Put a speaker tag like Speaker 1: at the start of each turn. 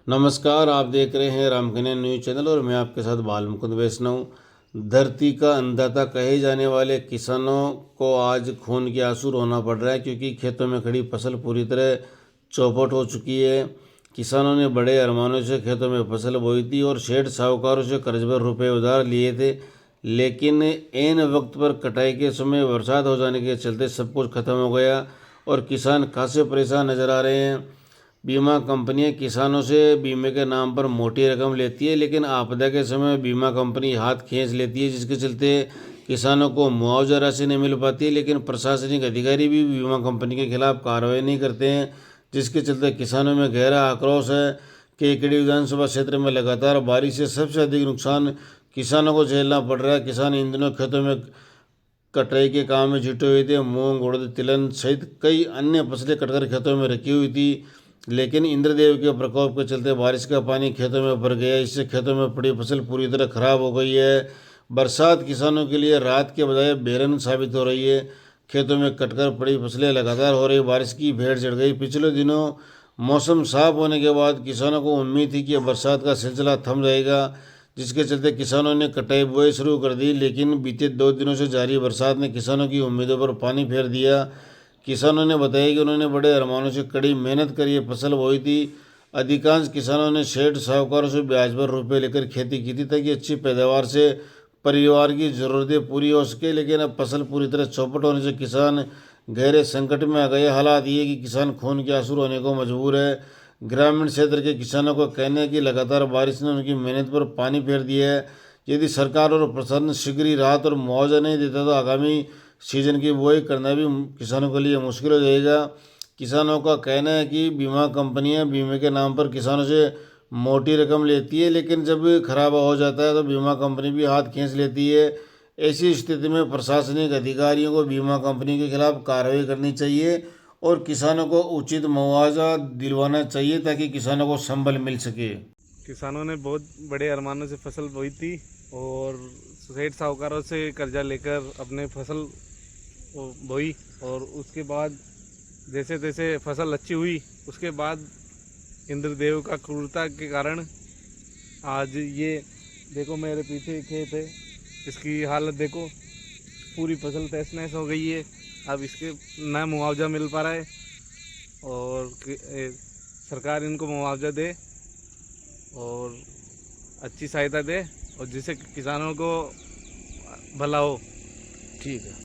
Speaker 1: नमस्कार, आप देख रहे हैं रामकन्या न्यूज़ चैनल और मैं आपके साथ बाल मुकुंद वैष्णव। धरती का अन्नदाता कहे जाने वाले किसानों को आज खून के आंसू रोना पड़ रहा है, क्योंकि खेतों में खड़ी फसल पूरी तरह चौपट हो चुकी है। किसानों ने बड़े अरमानों से खेतों में फसल बोई थी और सेठ साहूकारों से कर्ज पर रुपये उधार लिए थे, लेकिन ऐन वक्त पर कटाई के समय बरसात हो जाने के चलते सब कुछ खत्म हो गया और किसान खासे परेशान नजर आ रहे हैं। बीमा कंपनियां किसानों से बीमे के नाम पर मोटी रकम लेती है, लेकिन आपदा के समय बीमा कंपनी हाथ खींच लेती है, जिसके चलते किसानों को मुआवजा राशि नहीं मिल पाती है। लेकिन प्रशासनिक अधिकारी भी बीमा कंपनी के खिलाफ कार्रवाई नहीं करते हैं, जिसके चलते किसानों में गहरा आक्रोश है। केकड़ी विधानसभा क्षेत्र में लगातार बारिश से सबसे अधिक नुकसान किसानों को झेलना पड़ रहा है। किसान इन दिनों खेतों में कटाई के काम में जुटे हुए थे। मूंग, उड़द, तिलहन सहित कई अन्य फसलें कटकर खेतों में रखी हुई थी, लेकिन इंद्रदेव के प्रकोप के चलते बारिश का पानी खेतों में भर गया। इससे खेतों में पड़ी फसल पूरी तरह खराब हो गई है। बरसात किसानों के लिए रात के बजाय बेरहम साबित हो रही है। खेतों में कटकर पड़ी फसलें लगातार हो रही बारिश की भेंट चढ़ गई। पिछले दिनों मौसम साफ होने के बाद किसानों को उम्मीद थी कि बरसात का सिलसिला थम जाएगा, जिसके चलते किसानों ने कटाई बुआई शुरू कर दी। लेकिन बीते 2 दिनों से जारी बरसात ने किसानों की उम्मीदों पर पानी फेर दिया। किसानों ने बताया कि उन्होंने बड़े अरमानों से कड़ी मेहनत कर ये फसल बोई थी। अधिकांश किसानों ने सेठ साहूकारों से ब्याज पर रुपये लेकर खेती की थी, ताकि अच्छी पैदावार से परिवार की ज़रूरतें पूरी हो सके। लेकिन अब फसल पूरी तरह चौपट होने से किसान गहरे संकट में आ गए। हालात ये कि किसान खून के आंसू रोने को मजबूर है। ग्रामीण क्षेत्र के किसानों को कहना है कि लगातार बारिश ने उनकी मेहनत पर पानी फेर दिया है। यदि सरकार और प्रशासन शीघ्र ही राहत और मुआवजा नहीं देता तो आगामी सीजन की बुआई करना भी किसानों के लिए मुश्किल हो जाएगा। किसानों का कहना है कि बीमा कंपनियां बीमे के नाम पर किसानों से मोटी रकम लेती है, लेकिन जब खराब हो जाता है तो बीमा कंपनी भी हाथ खींच लेती है। ऐसी स्थिति में प्रशासनिक अधिकारियों को बीमा कंपनी के खिलाफ कार्रवाई करनी चाहिए और किसानों को उचित मुआवजा दिलवाना चाहिए, ताकि किसानों को संबल मिल सके।
Speaker 2: किसानों ने बहुत बड़े अरमानों से फसल बोई थी और सेठ साहूकारों से कर्जा लेकर अपने फसल बोई, और उसके बाद जैसे तैसे फसल अच्छी हुई। उसके बाद इंद्रदेव का क्रूरता के कारण आज ये देखो, मेरे पीछे खेत है, इसकी हालत देखो, पूरी फसल तहस नहस हो गई है। अब इसके न मुआवजा मिल पा रहा है और सरकार इनको मुआवजा दे और अच्छी सहायता दे, और जिससे किसानों को भला हो। ठीक है।